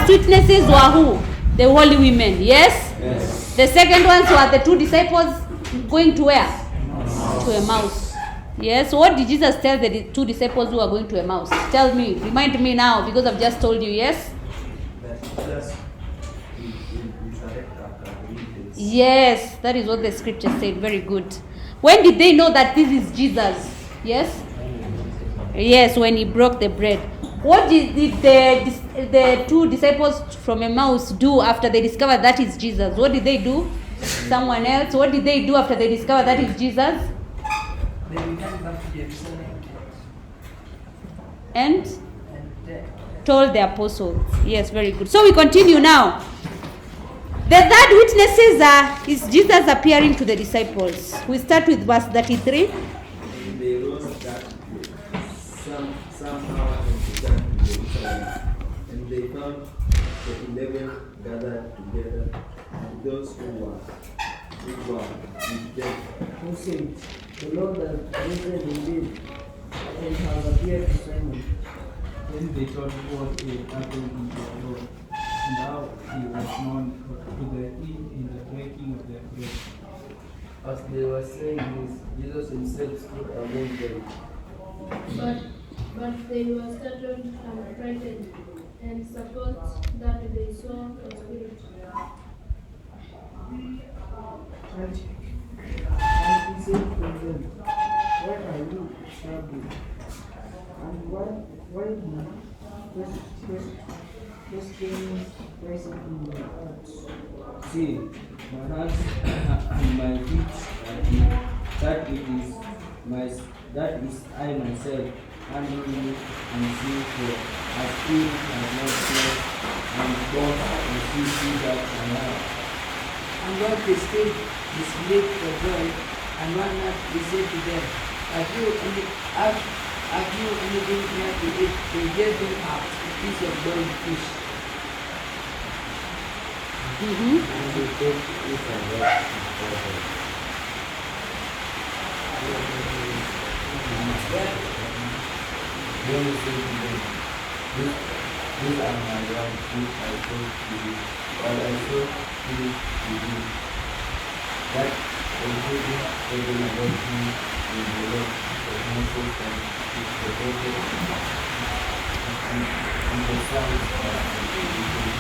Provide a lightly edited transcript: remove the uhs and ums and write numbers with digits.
witnesses were who? The holy women, yes? Yes. The second ones were the 2 disciples going to where? To Emmaus. Yes, what did Jesus tell the 2 disciples who were going to Emmaus? Tell me, remind me now, because I've just told you, yes? Yes, that is what the scripture said. Very good. When did they know that this is Jesus? Yes? Yes, when he broke the bread. What did the 2 disciples from Emmaus do after they discovered that is Jesus? What did they do? Someone else? What did they do after they discovered that is Jesus? They returned back to Jerusalem And and told the apostles. Yes, very good. So we continue now. The third witnesses is Jesus appearing to the disciples. We start with verse 33. They rose that somehow and returned to Jerusalem. And they found the 11 gathered together, and those who were with them, who said, "The Lord has risen indeed, and has appeared to Simon." Then they told what had happened in the Lord, and how he was known to the in the breaking of their bread. As they were saying this, Jesus himself stood among them. But they were startled and frightened, and supposed that they saw a spirit. And he said to them, "Why are you troubled? And why do you questioning rising in your hearts? See, my hands and my feet are here. That is I myself, handling you and see for I still have not flesh and bones and see that I have. And while they still disbelieved for joy, and one night he said to them, Have you anything here to eat? They gave him a piece of boiled fish. and they took it and left Then he said to them, These are my lambs which I told to you, but I saw to you that the children taken about me in the Lord of Moses and the prophet and the sons of the